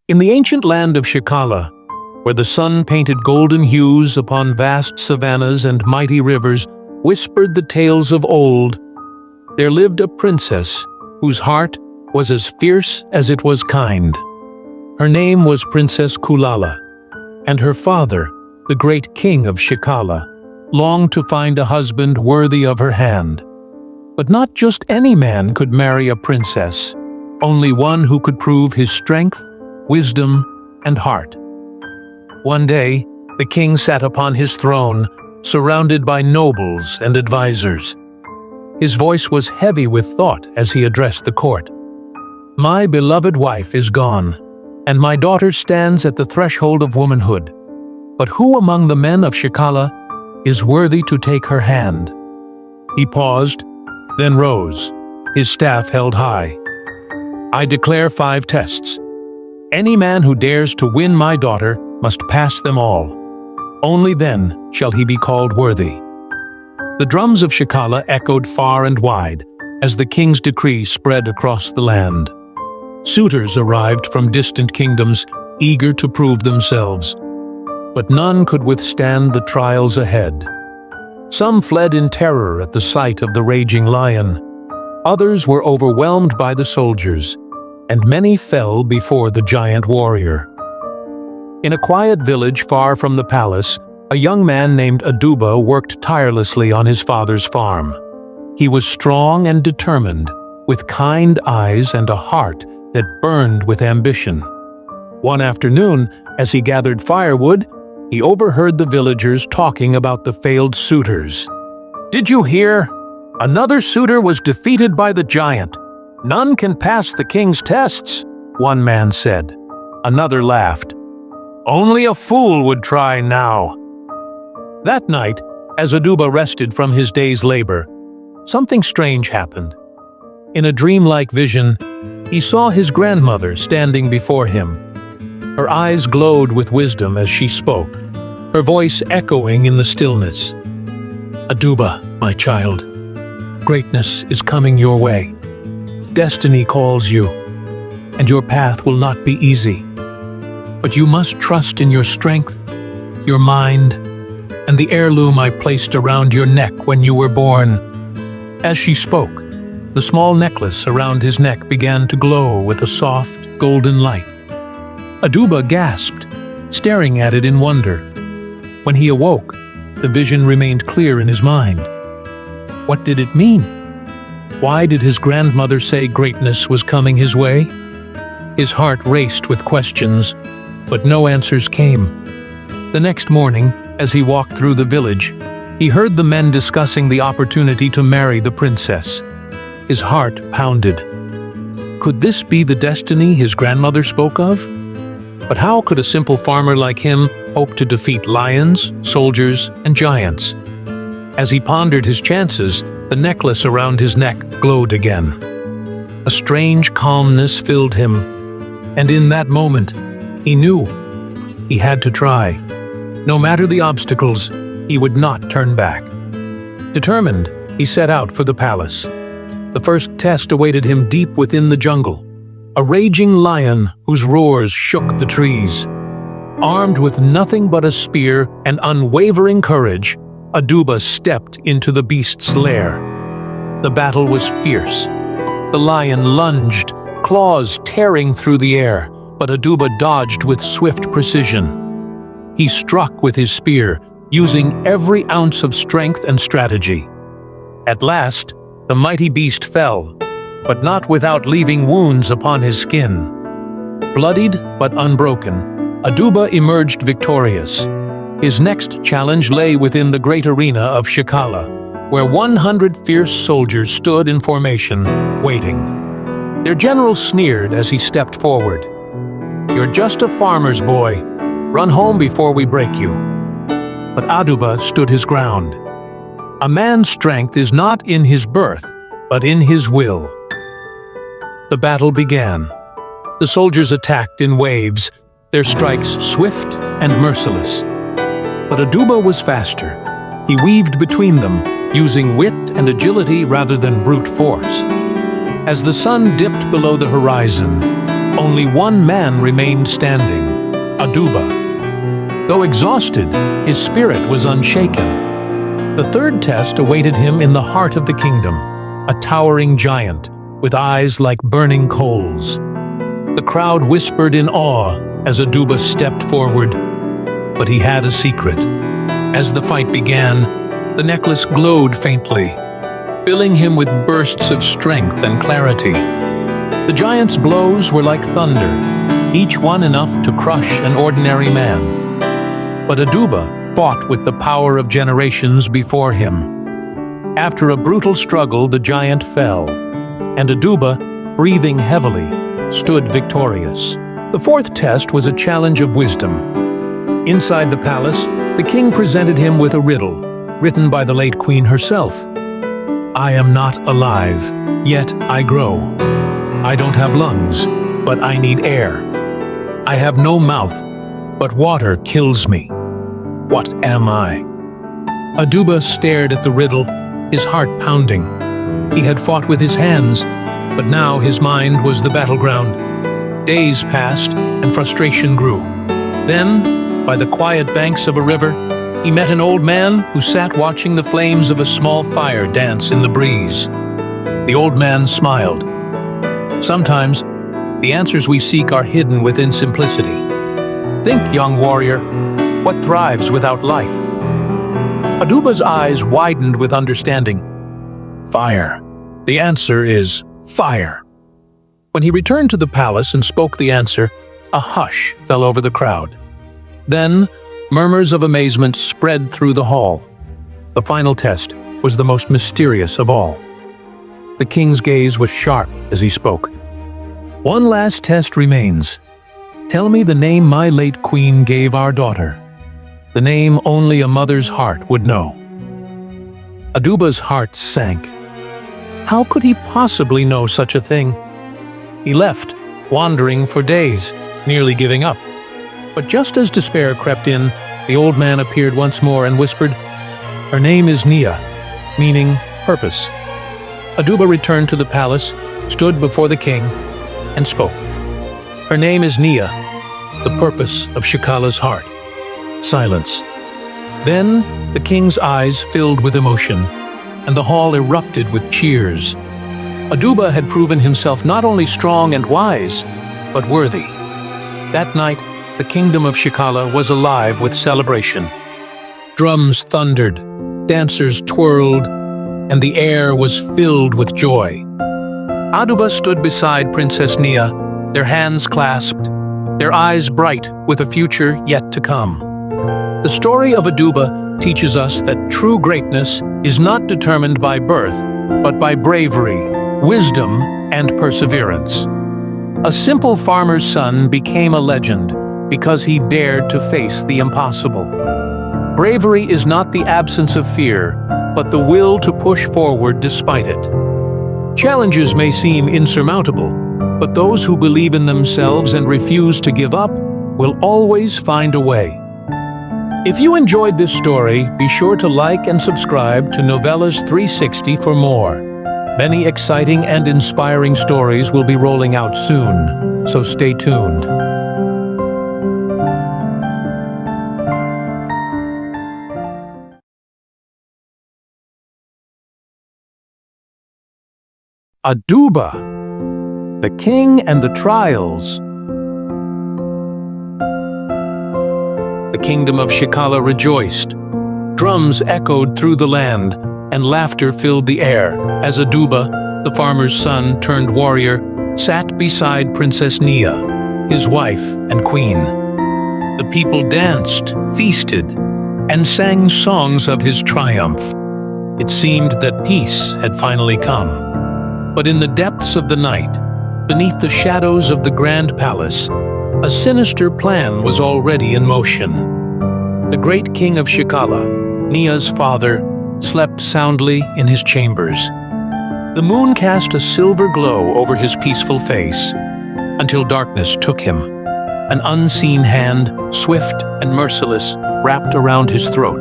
In the ancient land of Shekala, where the sun painted golden hues upon vast savannas and mighty rivers whispered the tales of old, there lived a princess whose heart was as fierce as it was kind. Her name was Princess Kulala, and her father, the great king of Shikala, longed to find a husband worthy of her hand. But not just any man could marry a princess, only one who could prove his strength, wisdom, and heart. One day, the king sat upon his throne, surrounded by nobles and advisors. His voice was heavy with thought as he addressed the court. "My beloved wife is gone, and my daughter stands at the threshold of womanhood. But who among the men of Shekala is worthy to take her hand?" He paused, then rose, his staff held high. "I declare 5 tests. Any man who dares to win my daughter must pass them all. Only then shall he be called worthy." The drums of Shekala echoed far and wide as the king's decree spread across the land. Suitors arrived from distant kingdoms, eager to prove themselves. But none could withstand the trials ahead. Some fled in terror at the sight of the raging lion. Others were overwhelmed by the soldiers, and many fell before the giant warrior. In a quiet village far from the palace, a young man named Aduba worked tirelessly on his father's farm. He was strong and determined, with kind eyes and a heart that burned with ambition. One afternoon, as he gathered firewood, he overheard the villagers talking about the failed suitors. "Did you hear? Another suitor was defeated by the giant. None can pass the king's tests," one man said. Another laughed. "Only a fool would try now." That night, as Aduba rested from his day's labor, something strange happened. In a dreamlike vision, he saw his grandmother standing before him. Her eyes glowed with wisdom as she spoke, her voice echoing in the stillness. "Aduba, my child, greatness is coming your way. Destiny calls you, and your path will not be easy. But you must trust in your strength, your mind, and the heirloom I placed around your neck when you were born." As she spoke, the small necklace around his neck began to glow with a soft, golden light. Aduba gasped, staring at it in wonder. When he awoke, the vision remained clear in his mind. What did it mean? Why did his grandmother say greatness was coming his way? His heart raced with questions, but no answers came. The next morning, as he walked through the village, he heard the men discussing the opportunity to marry the princess. His heart pounded. Could this be the destiny his grandmother spoke of? But how could a simple farmer like him hope to defeat lions, soldiers, and giants? As he pondered his chances, the necklace around his neck glowed again. A strange calmness filled him, and in that moment, he knew he had to try. No matter the obstacles, he would not turn back. Determined, he set out for the palace. The first test awaited him deep within the jungle. A raging lion whose roars shook the trees. Armed with nothing but a spear and unwavering courage, Aduba stepped into the beast's lair. The battle was fierce. The lion lunged, claws tearing through the air, but Aduba dodged with swift precision. He struck with his spear, using every ounce of strength and strategy. At last, the mighty beast fell, but not without leaving wounds upon his skin. Bloodied but unbroken, Aduba emerged victorious. His next challenge lay within the great arena of Shikala, where 100 fierce soldiers stood in formation, waiting. Their general sneered as he stepped forward. "You're just a farmer's boy. Run home before we break you." But Aduba stood his ground. A man's strength is not in his birth, but in his will. The battle began. The soldiers attacked in waves, their strikes swift and merciless. But Aduba was faster. He weaved between them, using wit and agility rather than brute force. As the sun dipped below the horizon, Only one man remained standing, Aduba. Though exhausted, his spirit was unshaken. The third test awaited him in the heart of the kingdom, a towering giant with eyes like burning coals. The crowd whispered in awe as Aduba stepped forward, but he had a secret. As the fight began, the necklace glowed faintly, filling him with bursts of strength and clarity. The giant's blows were like thunder, each one enough to crush an ordinary man. But Aduba fought with the power of generations before him. After a brutal struggle, the giant fell, and Aduba, breathing heavily, stood victorious. The fourth test was a challenge of wisdom. Inside the palace, the king presented him with a riddle, written by the late queen herself. I am not alive, yet I grow. I don't have lungs, but I need air. I have no mouth, but water kills me. What am I? Aduba stared at the riddle, his heart pounding. He had fought with his hands, but now his mind was the battleground. Days passed, and frustration grew. Then, by the quiet banks of a river, he met an old man who sat watching the flames of a small fire dance in the breeze. The old man smiled. Sometimes, the answers we seek are hidden within simplicity. Think, young warrior, what thrives without life? Aduba's eyes widened with understanding. Fire. The answer is fire. When he returned to the palace and spoke the answer, a hush fell over the crowd. Then, murmurs of amazement spread through the hall. The final test was the most mysterious of all. The king's gaze was sharp as he spoke. One last test remains. Tell me the name my late queen gave our daughter. The name only a mother's heart would know. Aduba's heart sank. How could he possibly know such a thing? He left, wandering for days, nearly giving up. But just as despair crept in, the old man appeared once more and whispered, Her name is Nia, meaning purpose. Aduba returned to the palace, stood before the king, and spoke. Her name is Nia, the purpose of Shekala's heart. Silence. Then the king's eyes filled with emotion, and the hall erupted with cheers. Aduba had proven himself not only strong and wise, but worthy. That night, the kingdom of Shikala was alive with celebration. Drums thundered, dancers twirled, and the air was filled with joy. Aduba stood beside Princess Nia, their hands clasped, their eyes bright with a future yet to come. The story of Aduba teaches us that true greatness is not determined by birth, but by bravery, wisdom, and perseverance. A simple farmer's son became a legend because he dared to face the impossible. Bravery is not the absence of fear, but the will to push forward despite it. Challenges may seem insurmountable, but those who believe in themselves and refuse to give up will always find a way. If you enjoyed this story, be sure to like and subscribe to Novellas 360 for more. Many exciting and inspiring stories will be rolling out soon, so stay tuned. Aduba, the King and the Trials. The kingdom of Shekala rejoiced. Drums echoed through the land, and laughter filled the air as Aduba, the farmer's son turned warrior, sat beside Princess Nia, his wife and queen. The people danced, feasted, and sang songs of his triumph. It seemed that peace had finally come. But in the depths of the night, beneath the shadows of the grand palace, a sinister plan was already in motion. The great king of Shikala, Nia's father, slept soundly in his chambers. The moon cast a silver glow over his peaceful face, until darkness took him. An unseen hand, swift and merciless, wrapped around his throat.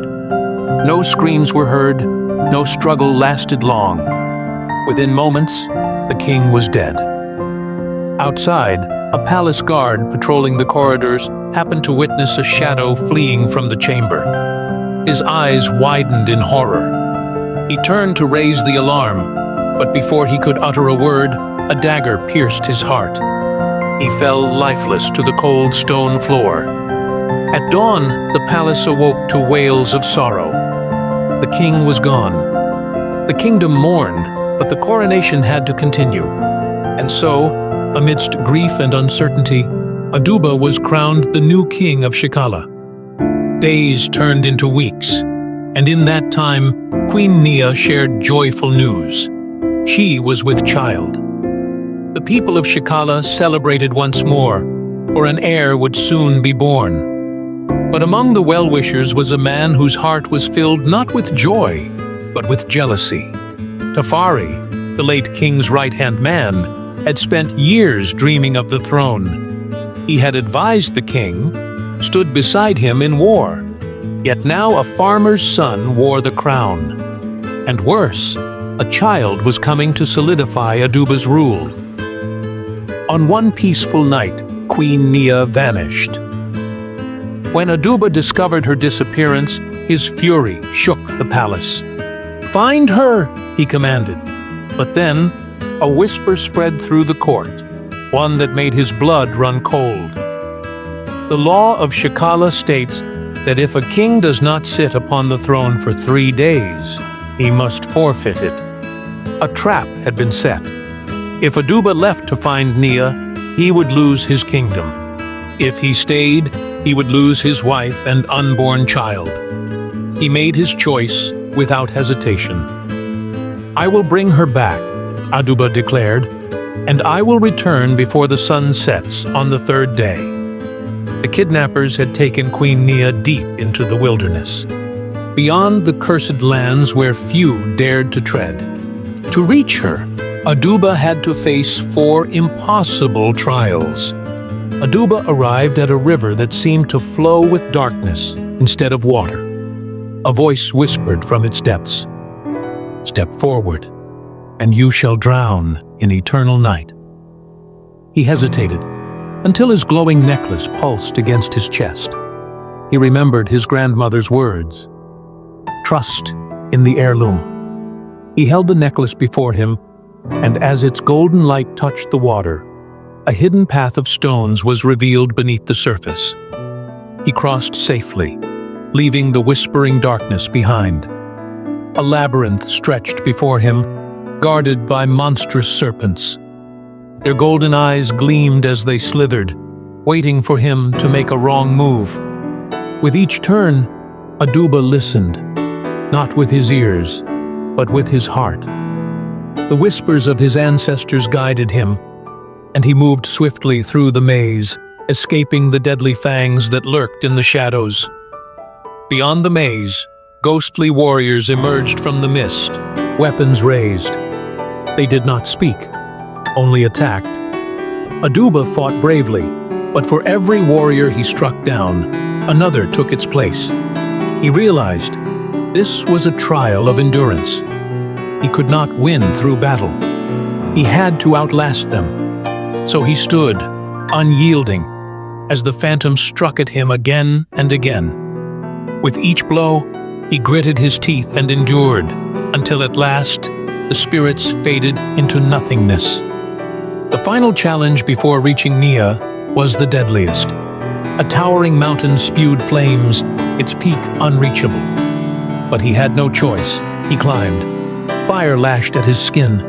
No screams were heard, no struggle lasted long. Within moments, the king was dead. Outside, A palace guard patrolling the corridors happened to witness a shadow fleeing from the chamber. His eyes widened in horror. He turned to raise the alarm, but before he could utter a word, a dagger pierced his heart. He fell lifeless to the cold stone floor. At dawn, the palace awoke to wails of sorrow. The king was gone. The kingdom mourned, but the coronation had to continue. And so, amidst grief and uncertainty, Aduba was crowned the new king of Shekala. Days turned into weeks, and in that time, Queen Nia shared joyful news. She was with child. The people of Shikala celebrated once more, for an heir would soon be born. But among the well-wishers was a man whose heart was filled not with joy, but with jealousy. Tafari, the late king's right-hand man, had spent years dreaming of the throne. He had advised the king, stood beside him in war. Yet now a farmer's son wore the crown. And worse, a child was coming to solidify Aduba's rule. On one peaceful night, Queen Nia vanished. When Aduba discovered her disappearance, his fury shook the palace. "Find her!" he commanded. But then, a whisper spread through the court, one that made his blood run cold. The law of Shekala states that if a king does not sit upon the throne for 3 days, he must forfeit it. A trap had been set. If Aduba left to find Nia, he would lose his kingdom. If he stayed, he would lose his wife and unborn child. He made his choice without hesitation. "I will bring her back," Aduba declared, "and I will return before the sun sets on the 3rd day." The kidnappers had taken Queen Nia deep into the wilderness, beyond the cursed lands where few dared to tread. To reach her, Aduba had to face 4 impossible trials. Aduba arrived at a river that seemed to flow with darkness instead of water. A voice whispered from its depths, "Step forward, and you shall drown in eternal night." He hesitated until his glowing necklace pulsed against his chest. He remembered his grandmother's words, "Trust in the heirloom." He held the necklace before him, and as its golden light touched the water, a hidden path of stones was revealed beneath the surface. He crossed safely, leaving the whispering darkness behind. A labyrinth stretched before him, guarded by monstrous serpents. Their golden eyes gleamed as they slithered, waiting for him to make a wrong move. With each turn, Aduba listened, not with his ears, but with his heart. The whispers of his ancestors guided him, and he moved swiftly through the maze, escaping the deadly fangs that lurked in the shadows. Beyond the maze, ghostly warriors emerged from the mist, weapons raised. They did not speak, only attacked. Aduba fought bravely, but for every warrior he struck down, another took its place. He realized this was a trial of endurance. He could not win through battle. He had to outlast them. So he stood, unyielding, as the phantom struck at him again and again. With each blow, he gritted his teeth and endured, until at last, the spirits faded into nothingness. The final challenge before reaching Nia was the deadliest. A towering mountain spewed flames, its peak unreachable. But he had no choice. He climbed. Fire lashed at his skin.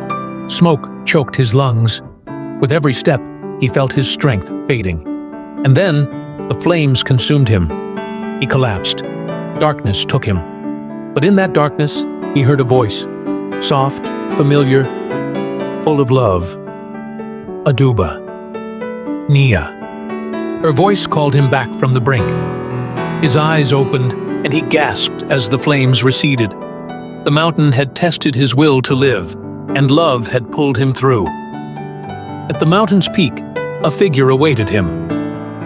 Smoke choked his lungs. With every step, he felt his strength fading. And then, the flames consumed him. He collapsed. Darkness took him. But in that darkness, he heard a voice. Soft, familiar, full of love. Aduba. Nia. Her voice called him back from the brink. His eyes opened, and he gasped as the flames receded. The mountain had tested his will to live, and love had pulled him through. At the mountain's peak, a figure awaited him.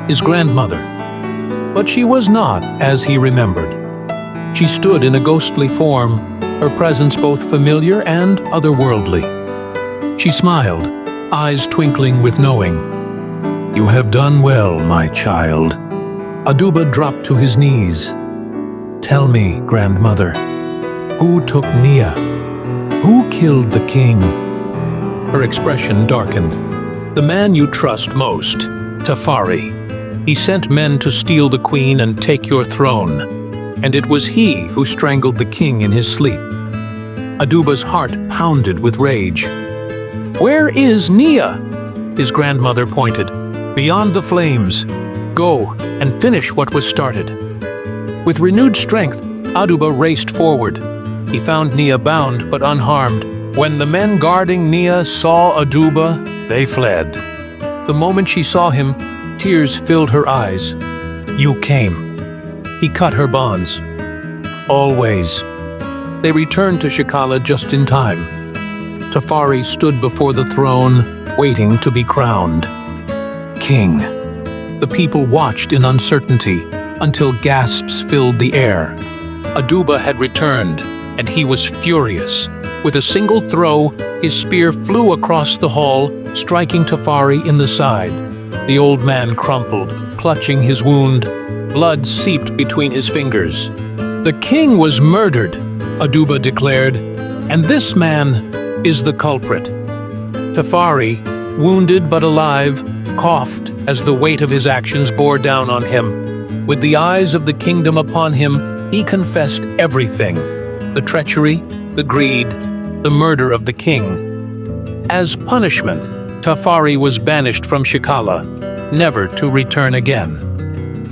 His grandmother. But she was not as he remembered. She stood in a ghostly form, her presence both familiar and otherworldly. She smiled, eyes twinkling with knowing. "You have done well, my child." Aduba dropped to his knees. "Tell me, grandmother, who took Nia? Who killed the king?" Her expression darkened. "The man you trust most, Tafari. He sent men to steal the queen and take your throne, and it was he who strangled the king in his sleep." Aduba's heart pounded with rage. "Where is Nia?" His grandmother pointed. "Beyond the flames. Go and finish what was started." With renewed strength, Aduba raced forward. He found Nia bound but unharmed. When the men guarding Nia saw Aduba, they fled. The moment she saw him, tears filled her eyes. "You came." He cut her bonds. "Always." They returned to Shekala just in time. Tafari stood before the throne, waiting to be crowned king. The people watched in uncertainty until gasps filled the air. Aduba had returned, and he was furious. With a single throw, his spear flew across the hall, striking Tafari in the side. The old man crumpled, clutching his wound. Blood seeped between his fingers. "The king was murdered," Aduba declared, "and this man is the culprit." Tafari, wounded but alive, coughed as the weight of his actions bore down on him. With the eyes of the kingdom upon him, he confessed everything: the treachery, the greed, the murder of the king. As punishment, Tafari was banished from Shikala, never to return again.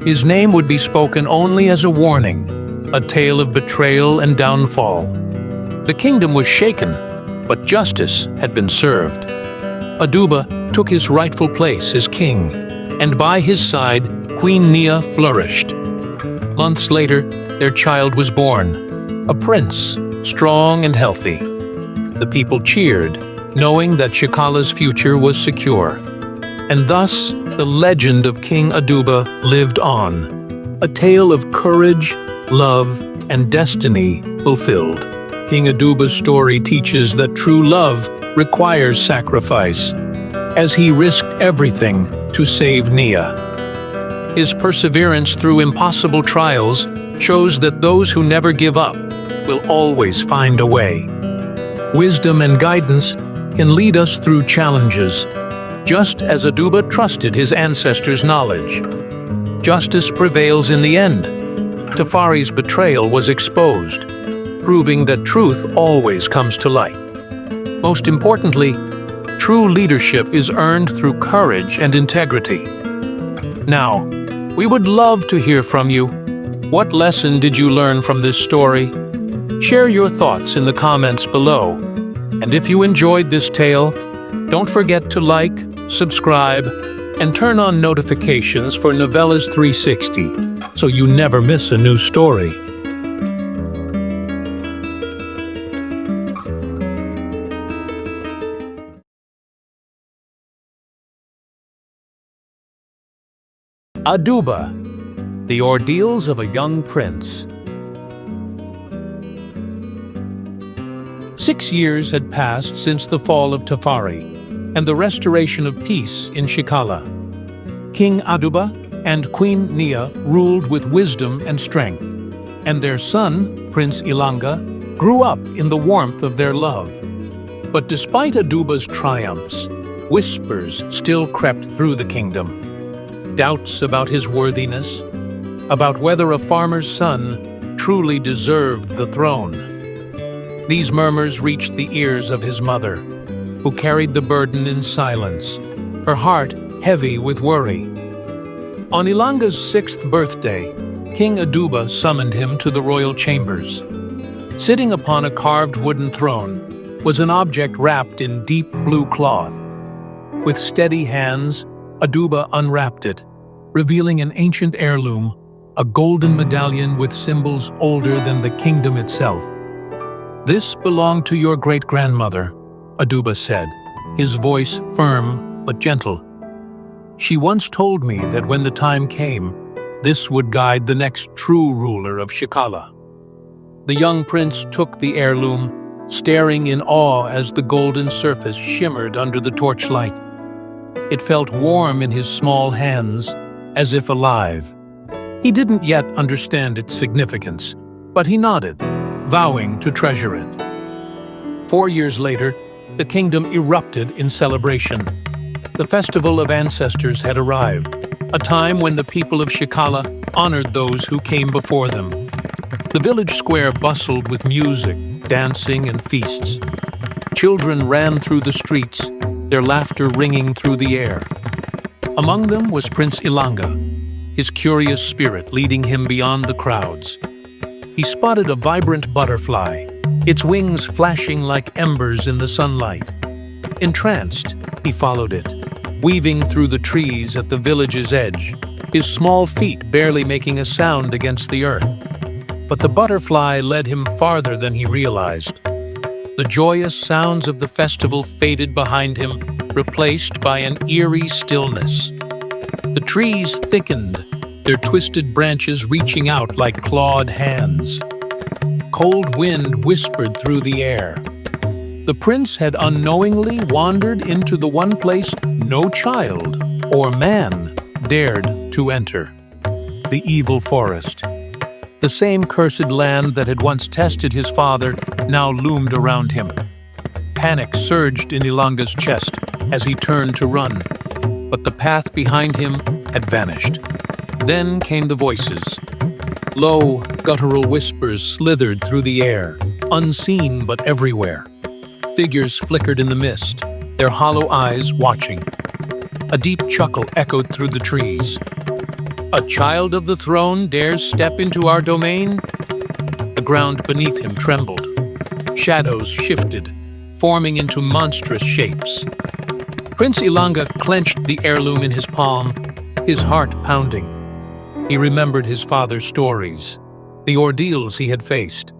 His name would be spoken only as a warning, a tale of betrayal and downfall. The kingdom was shaken, but justice had been served. Aduba took his rightful place as king, and by his side, Queen Nia flourished. Months later, their child was born, a prince, strong and healthy. The people cheered, knowing that Shekala's future was secure. And thus, the legend of King Aduba lived on, a tale of courage, love, and destiny fulfilled. King Aduba's story teaches that true love requires sacrifice, as he risked everything to save Nia. His perseverance through impossible trials shows that those who never give up will always find a way. Wisdom and guidance can lead us through challenges, just as Aduba trusted his ancestors' knowledge. Justice prevails in the end. Tafari's betrayal was exposed, proving that truth always comes to light. Most importantly, true leadership is earned through courage and integrity. Now, we would love to hear from you. What lesson did you learn from this story? Share your thoughts in the comments below. And if you enjoyed this tale, don't forget to like, subscribe, and turn on notifications for Novellas 360 so you never miss a new story. Aduba, The Ordeals of a Young Prince. 6 years had passed since the fall of Tafari and the restoration of peace in Shikala. King Aduba and Queen Nia ruled with wisdom and strength, and their son, Prince Ilanga, grew up in the warmth of their love. But despite Aduba's triumphs, whispers still crept through the kingdom. Doubts about his worthiness, about whether a farmer's son truly deserved the throne. These murmurs reached the ears of his mother, who carried the burden in silence, her heart heavy with worry. On Ilanga's 6th birthday, King Aduba summoned him to the royal chambers. Sitting upon a carved wooden throne was an object wrapped in deep blue cloth. With steady hands, Aduba unwrapped it, revealing an ancient heirloom, a golden medallion with symbols older than the kingdom itself. "This belonged to your great-grandmother," Aduba said, his voice firm but gentle. "She once told me that when the time came, this would guide the next true ruler of Shikala." The young prince took the heirloom, staring in awe as the golden surface shimmered under the torchlight. It felt warm in his small hands, as if alive. He didn't yet understand its significance, but he nodded, vowing to treasure it. 4 years later, the kingdom erupted in celebration. The festival of ancestors had arrived, a time when the people of Shikala honored those who came before them. The village square bustled with music, dancing, and feasts. Children ran through the streets, their laughter ringing through the air. Among them was Prince Ilanga, his curious spirit leading him beyond the crowds. He spotted a vibrant butterfly, its wings flashing like embers in the sunlight. Entranced, he followed it, weaving through the trees at the village's edge, his small feet barely making a sound against the earth. But the butterfly led him farther than he realized. The joyous sounds of the festival faded behind him, replaced by an eerie stillness. The trees thickened, their twisted branches reaching out like clawed hands. Cold wind whispered through the air. The prince had unknowingly wandered into the one place no child or man dared to enter: the evil forest. The same cursed land that had once tested his father now loomed around him. Panic surged in Ilanga's chest as he turned to run, but the path behind him had vanished. Then came the voices. Low, guttural whispers slithered through the air, unseen but everywhere. Figures flickered in the mist, their hollow eyes watching. A deep chuckle echoed through the trees. A child of the throne dares step into our domain? The ground beneath him trembled. Shadows shifted, forming into monstrous shapes. Prince Ilanga clenched the heirloom in his palm, his heart pounding. He remembered his father's stories, the ordeals he had faced.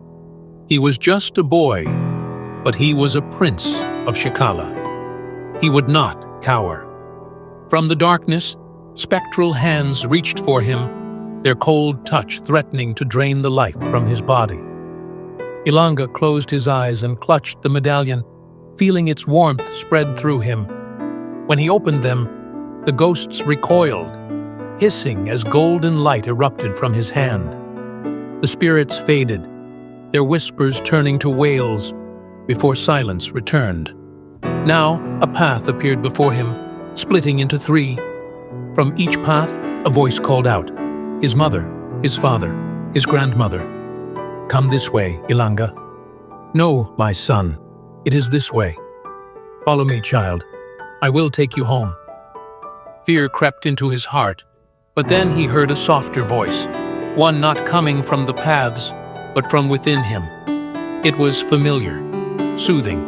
He was just a boy, but he was a prince of Shekala. He would not cower. From the darkness, spectral hands reached for him, their cold touch threatening to drain the life from his body. Ilanga closed his eyes and clutched the medallion, feeling its warmth spread through him. When he opened them, the ghosts recoiled, hissing as golden light erupted from his hand. The spirits faded, their whispers turning to wails before silence returned. Now a path appeared before him, splitting into 3. From each path, a voice called out. His mother, his father, his grandmother. Come this way, Ilanga. No, my son, it is this way. Follow me, child. I will take you home. Fear crept into his heart, but then he heard a softer voice, one not coming from the paths, but from within him. It was familiar, soothing.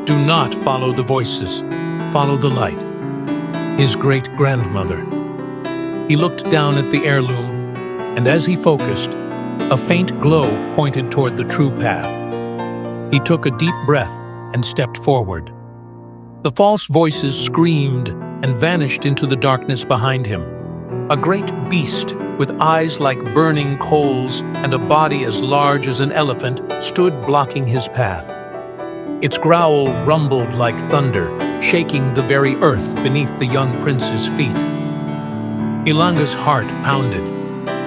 Do not follow the voices, follow the light. His great-grandmother. He looked down at the heirloom, and as he focused, a faint glow pointed toward the true path. He took a deep breath and stepped forward. The false voices screamed and vanished into the darkness behind him. A great beast with eyes like burning coals and a body as large as an elephant stood blocking his path. Its growl rumbled like thunder, shaking the very earth beneath the young prince's feet. Ilanga's heart pounded.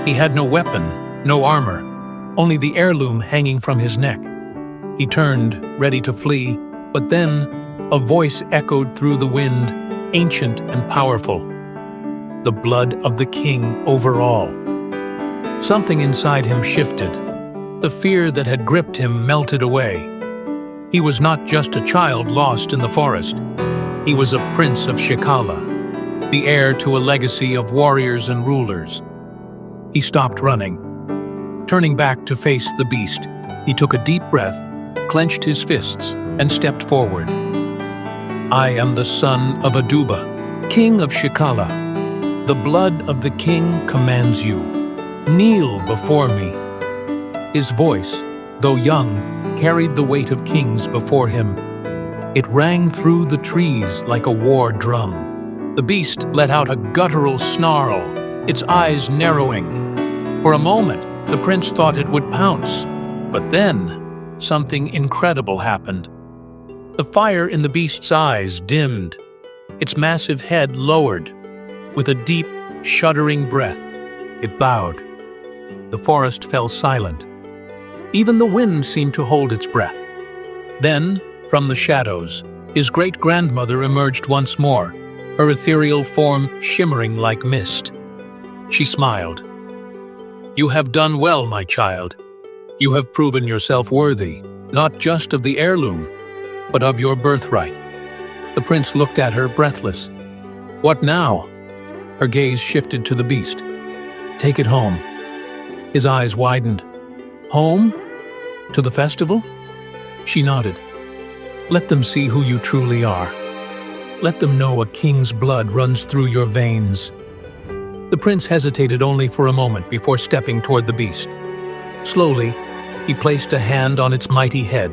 He had no weapon, no armor, only the heirloom hanging from his neck. He turned, ready to flee, but then a voice echoed through the wind, ancient and powerful. The blood of the king over all. Something inside him shifted. The fear that had gripped him melted away. He was not just a child lost in the forest. He was a prince of Shekala, the heir to a legacy of warriors and rulers. He stopped running. Turning back to face the beast, he took a deep breath, clenched his fists, and stepped forward. I am the son of Aduba, king of Shikala. The blood of the king commands you. Kneel before me. His voice, though young, carried the weight of kings before him. It rang through the trees like a war drum. The beast let out a guttural snarl, its eyes narrowing. For a moment, the prince thought it would pounce. But then, something incredible happened. The fire in the beast's eyes dimmed. its massive head lowered. With a deep, shuddering breath, it bowed. The forest fell silent. Even the wind seemed to hold its breath. Then, from the shadows, his great-grandmother emerged once more, her ethereal form shimmering like mist. She smiled. "You have done well, my child. You have proven yourself worthy, not just of the heirloom, but of your birthright." The prince looked at her, breathless. "What now?" Her gaze shifted to the beast. "Take it home." His eyes widened. "Home? To the festival?" She nodded. "Let them see who you truly are. Let them know a king's blood runs through your veins." The prince hesitated only for a moment before stepping toward the beast. Slowly, he placed a hand on its mighty head.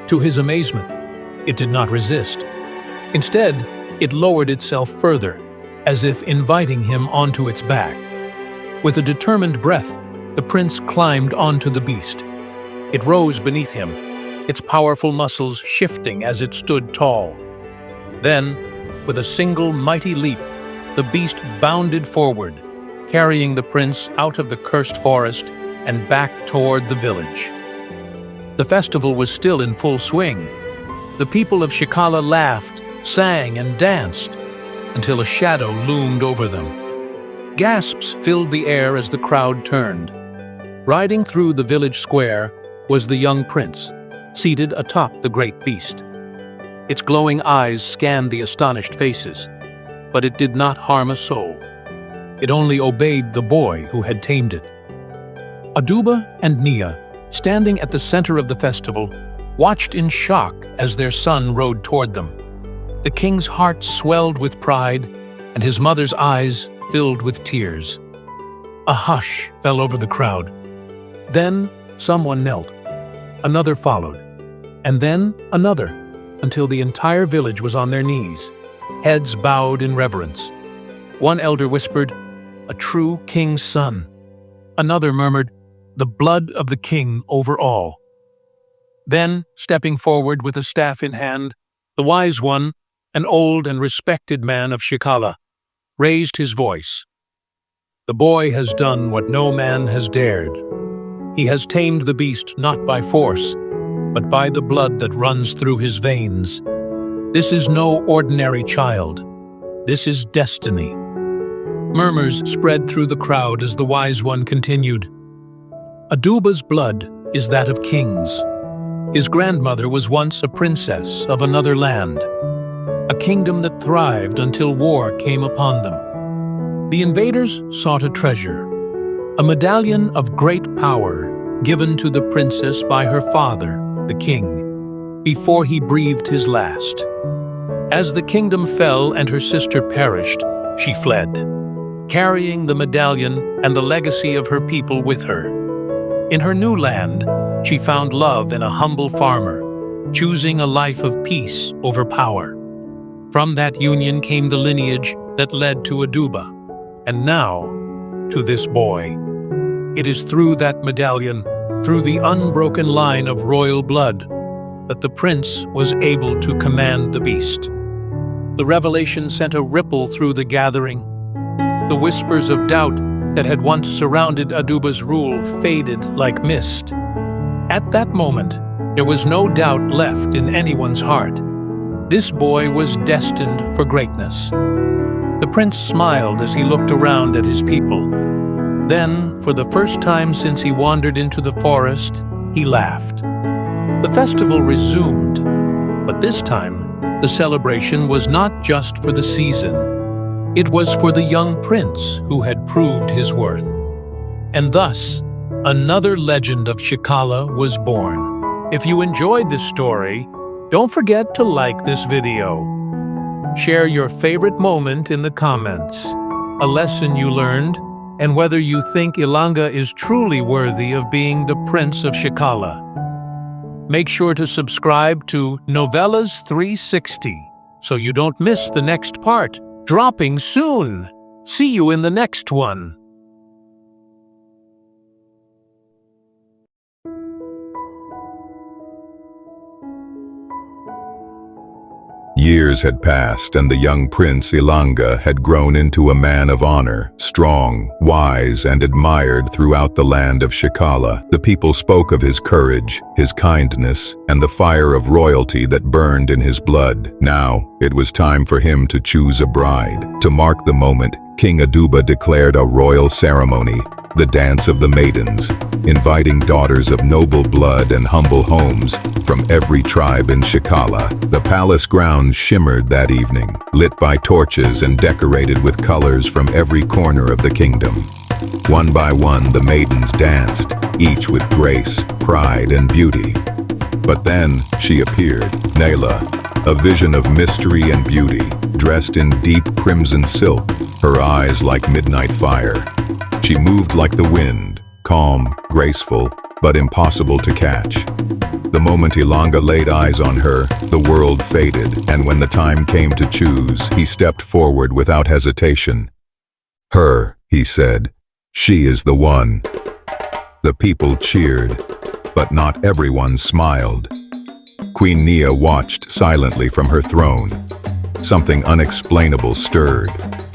To his amazement, it did not resist. Instead, it lowered itself further, as if inviting him onto its back. With a determined breath, the prince climbed onto the beast. It rose beneath him, its powerful muscles shifting as it stood tall. Then, with a single mighty leap, the beast bounded forward, carrying the prince out of the cursed forest and back toward the village. The festival was still in full swing. The people of Shikala laughed, sang, and danced, until a shadow loomed over them. Gasps filled the air as the crowd turned. Riding through the village square was the young prince, seated atop the great beast. Its glowing eyes scanned the astonished faces, but it did not harm a soul. It only obeyed the boy who had tamed it. Aduba and Nia, standing at the center of the festival, watched in shock as their son rode toward them. The king's heart swelled with pride, and his mother's eyes filled with tears. A hush fell over the crowd. Then someone knelt. Another followed, and then another, until the entire village was on their knees, heads bowed in reverence. One elder whispered, "A true king's son." Another murmured, "The blood of the king over all." Then, stepping forward with a staff in hand, the wise one, an old and respected man of Shekala, raised his voice. "The boy has done what no man has dared. He has tamed the beast not by force, but by the blood that runs through his veins. This is no ordinary child. This is destiny." Murmurs spread through the crowd as the wise one continued. "Aduba's blood is that of kings. His grandmother was once a princess of another land, a kingdom that thrived until war came upon them. The invaders sought a treasure, a medallion of great power given to the princess by her father, the king, before he breathed his last. As the kingdom fell and her sister perished, she fled, carrying the medallion and the legacy of her people with her. In her new land, she found love in a humble farmer, choosing a life of peace over power. From that union came the lineage that led to Aduba, and now to this boy. It is through that medallion, through the unbroken line of royal blood, that the prince was able to command the beast. The revelation sent a ripple through the gathering. The whispers of doubt that had once surrounded Aduba's rule faded like mist. At that moment, there was no doubt left in anyone's heart. This boy was destined for greatness. The prince smiled as he looked around at his people. Then, for the first time since he wandered into the forest, he laughed. The festival resumed, but this time, the celebration was not just for the season. It was for the young prince who had proved his worth. And thus, another legend of Shikala was born. If you enjoyed this story, don't forget to like this video. Share your favorite moment in the comments, a lesson you learned, and whether you think Ilanga is truly worthy of being the Prince of Shikala. Make sure to subscribe to Novellas 360 so you don't miss the next part, dropping soon. See you in the next one. Years had passed, and the young prince Ilanga had grown into a man of honor, strong, wise, and admired throughout the land of Shekala. The people spoke of his courage, his kindness, and the fire of royalty that burned in his blood. Now, it was time for him to choose a bride. To mark the moment, King Aduba declared a royal ceremony, the Dance of the Maidens, inviting daughters of noble blood and humble homes from every tribe in Shikala. The palace grounds shimmered that evening, lit by torches and decorated with colors from every corner of the kingdom. One by one, the maidens danced, each with grace, pride, and beauty. But then she appeared, Nayla, a vision of mystery and beauty, dressed in deep crimson silk, her eyes like midnight fire. She moved like the wind, calm, graceful, but impossible to catch. The moment Ilanga laid eyes on her, the world faded, and when the time came to choose, he stepped forward without hesitation. "Her," he said, "she is the one." The people cheered, but not everyone smiled. Queen Nia watched silently from her throne. Something unexplainable stirred,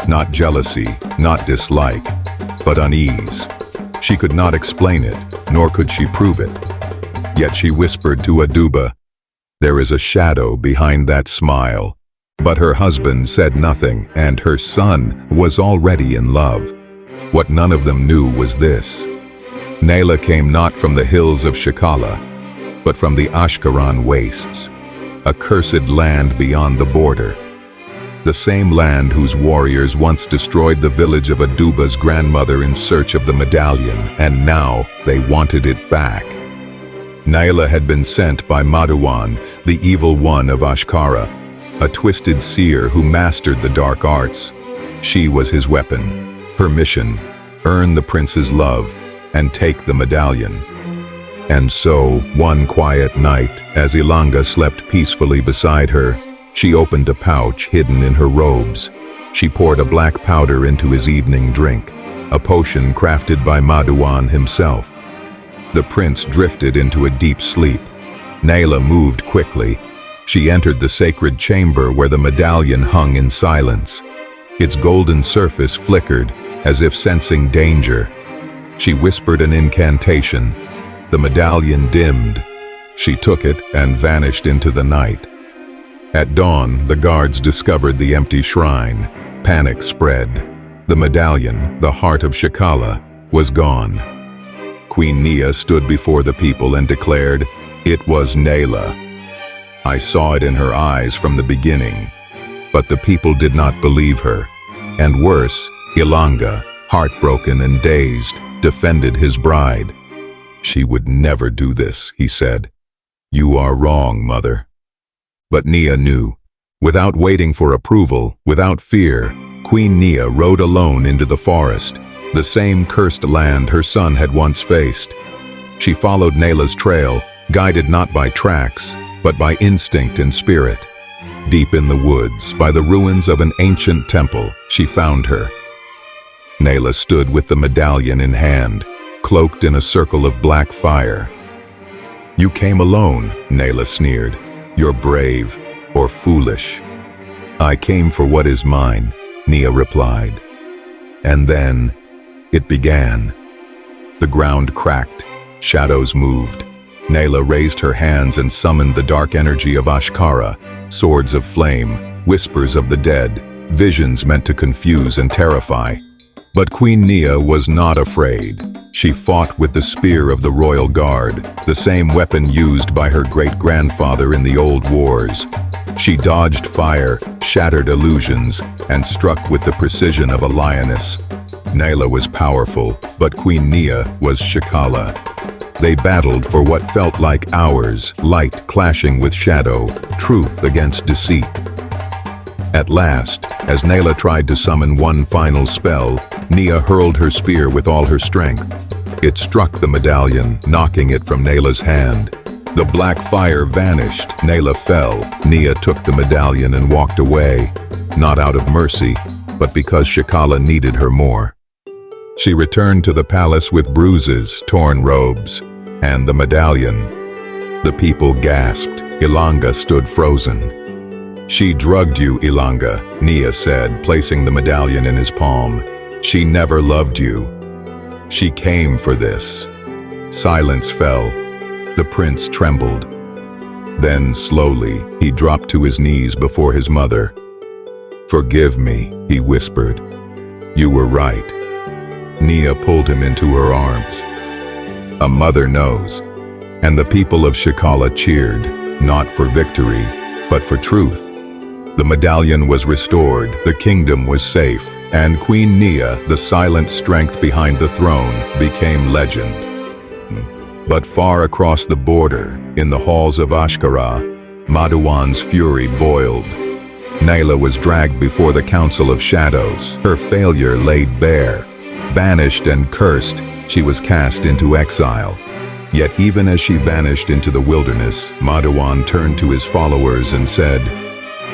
not jealousy, not dislike, but unease. She could not explain it, nor could she prove it. Yet she whispered to Aduba, "There is a shadow behind that smile." But her husband said nothing, and her son was already in love. What none of them knew was this: Nayla came not from the hills of Shekala, but from the Ashkaran wastes, a cursed land beyond the border. The same land whose warriors once destroyed the village of Aduba's grandmother in search of the medallion, and now they wanted it back. Nayla had been sent by Maduwan, the evil one of Ashkara, a twisted seer who mastered the dark arts. She was his weapon, her mission: earn the prince's love and take the medallion. And so, one quiet night, as Ilanga slept peacefully beside her, she opened a pouch hidden in her robes. She poured a black powder into his evening drink, a potion crafted by Maduwan himself. The prince drifted into a deep sleep. Nayla moved quickly. She entered the sacred chamber where the medallion hung in silence. Its golden surface flickered, as if sensing danger. She whispered an incantation. The medallion dimmed. She took it and vanished into the night. At dawn, the guards discovered the empty shrine. Panic spread. The medallion, the heart of Shekala, was gone. Queen Nia stood before the people and declared, "It was Nayla. I saw it in her eyes from the beginning." But the people did not believe her. And worse, Ilanga, heartbroken and dazed, defended his bride. "She would never do this," he said. "You are wrong, mother." But Nia knew. Without waiting for approval, without fear, Queen Nia rode alone into the forest, the same cursed land her son had once faced. She followed Nayla's trail, guided not by tracks, but by instinct and spirit. Deep in the woods, by the ruins of an ancient temple, she found her. Nayla stood with the medallion in hand, cloaked in a circle of black fire. "You came alone," Nayla sneered. "You're brave, or foolish." "I came for what is mine," Nia replied. And then, it began. The ground cracked, shadows moved. Nayla raised her hands and summoned the dark energy of Ashkara, swords of flame, whispers of the dead, visions meant to confuse and terrify. But Queen Nia was not afraid. She fought with the spear of the royal guard, the same weapon used by her great-grandfather in the old wars. She dodged fire, shattered illusions, and struck with the precision of a lioness. Nayla was powerful, but Queen Nia was Shekala. They battled for what felt like hours, light clashing with shadow, truth against deceit. At last, as Nayla tried to summon one final spell, Nia hurled her spear with all her strength. It struck the medallion, knocking it from Nayla's hand. The black fire vanished, Nayla fell. Nia took the medallion and walked away, not out of mercy, but because Shekala needed her more. She returned to the palace with bruises, torn robes, and the medallion. The people gasped. Ilanga stood frozen. "She drugged you, Ilanga," Nia said, placing the medallion in his palm. "She never loved you. She came for this." Silence fell. The prince trembled. Then, slowly, he dropped to his knees before his mother. "Forgive me," he whispered. "You were right." Nia pulled him into her arms. "A mother knows." And the people of Shekala cheered, not for victory, but for truth. The medallion was restored, the kingdom was safe, and Queen Nia, the silent strength behind the throne, became legend. But far across the border, in the halls of Ashkara, Maduan's fury boiled. Naila was dragged before the Council of Shadows, her failure laid bare. Banished and cursed, she was cast into exile. Yet even as she vanished into the wilderness, Maduan turned to his followers and said,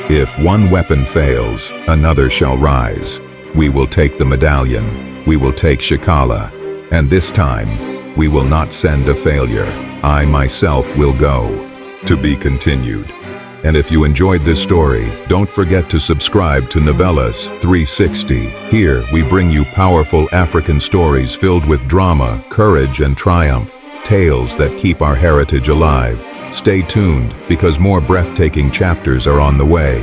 "If one weapon fails, another shall rise. We will take the medallion, we will take Shikala, and this time, we will not send a failure. I myself will go." To be continued. And if you enjoyed this story, don't forget to subscribe to Novellas 360. Here, we bring you powerful African stories filled with drama, courage, and triumph. Tales that keep our heritage alive. Stay tuned, because more breathtaking chapters are on the way.